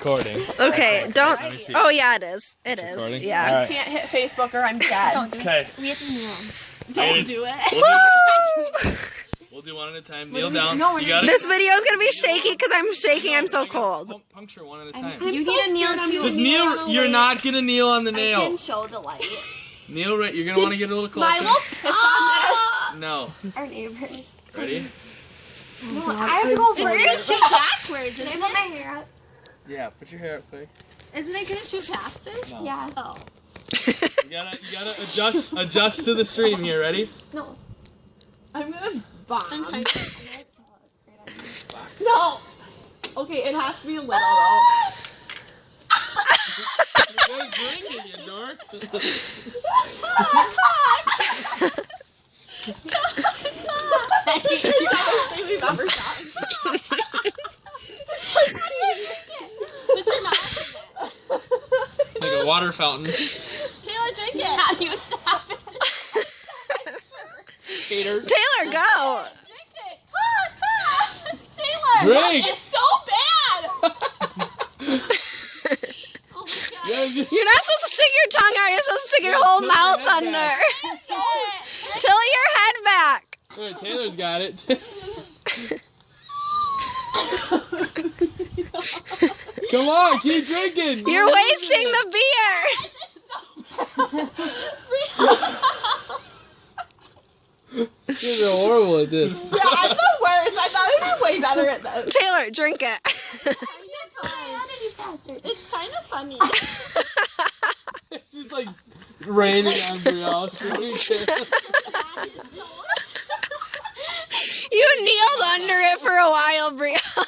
recording. Okay, don't. Let me see. Oh yeah, it is. It is. Recording? Yeah. All right. Can't hit Facebook or I'm dead. Okay. We have to kneel. Don't do it. We'll do one at a time. Kneel down. No, You got it? This video is gonna be shaky because I'm shaking. I'm so cold. Puncture one at a time. You need to kneel too. Just kneel. You're not gonna kneel on the I nail. can show the light. Kneel right. You're gonna want to get a little closer. I will piss on No. Our neighbors. Ready? No, I have to go first. It's gonna shoot backwards. Can I put my hair up? Yeah. Put your hair up, quick. Isn't it gonna shoot past us? No. Yeah. Oh. You gotta adjust to the stream here. Ready? No. I'm gonna bomb. I'm No. Okay, it has to be a little though. You're drinking, you dork. That's the dumbest thing we've ever done. Put your mouth Like a water fountain. in it. Taylor, drink it. How do you stop it? Hater. Taylor, go. Drink it. Come on. Taylor. Drink. It's so bad. Oh my god. You're not supposed to stick your tongue out. You're supposed to stick your whole mouth under. Tilt your head back. Alright, Taylor's got it. Come on, keep drinking. You're wasting the beer. You're horrible at this. Yeah, I'm the worst. I thought I'd be way better at this. Taylor, drink it. It's kind of funny. It's just like raining on Brielle. You kneeled under it for a while, Brielle.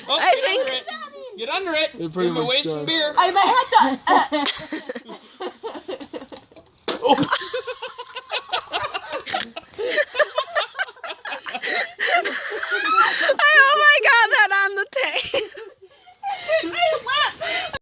Oh, I think. Get under it. You're pretty much wasting beer. I might have to. Oh.